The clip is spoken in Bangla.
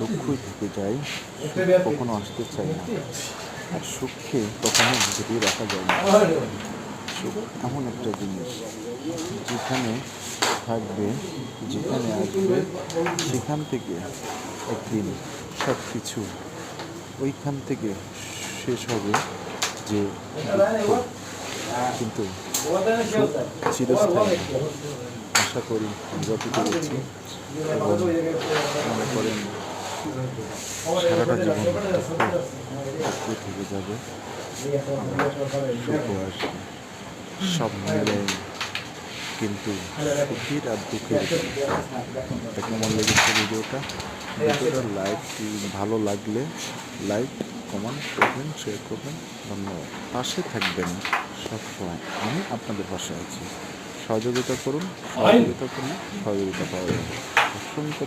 দুঃখই থেকে যায়, সুখ কখনো আসতে চায় না, আর সুখকে কখনো ঘুরিয়ে রাখা যায় না। সুখ এমন একটা জিনিস যেখানে থাকবে, যেখানে আসবে, সেখান থেকে একদিন সব কিছু ওইখান থেকে শেষ হবে। যে দুঃখ, কিন্তু সুখ চিরস্থায়ী না। আশা করি যতটুকু পেরেছি, এবং মনে করেন সারাটা জীবন দুঃখ থেকে যাবে, সুখ আসবে, সব মিলে। কিন্তু সুখের আর দুঃখের এটা কেমন লেগেছে ভিডিওটা লাইক, ভালো লাগলে লাইক, কমেন্ট করবেন, শেয়ার করবেন। ধন্যবাদ। পাশে থাকবেন সবসময়, আমি আপনাদের পাশে আছি। সহযোগিতা করুন, সহযোগিতা করলে সহযোগিতা পাওয়া যাবে। অসংখ্য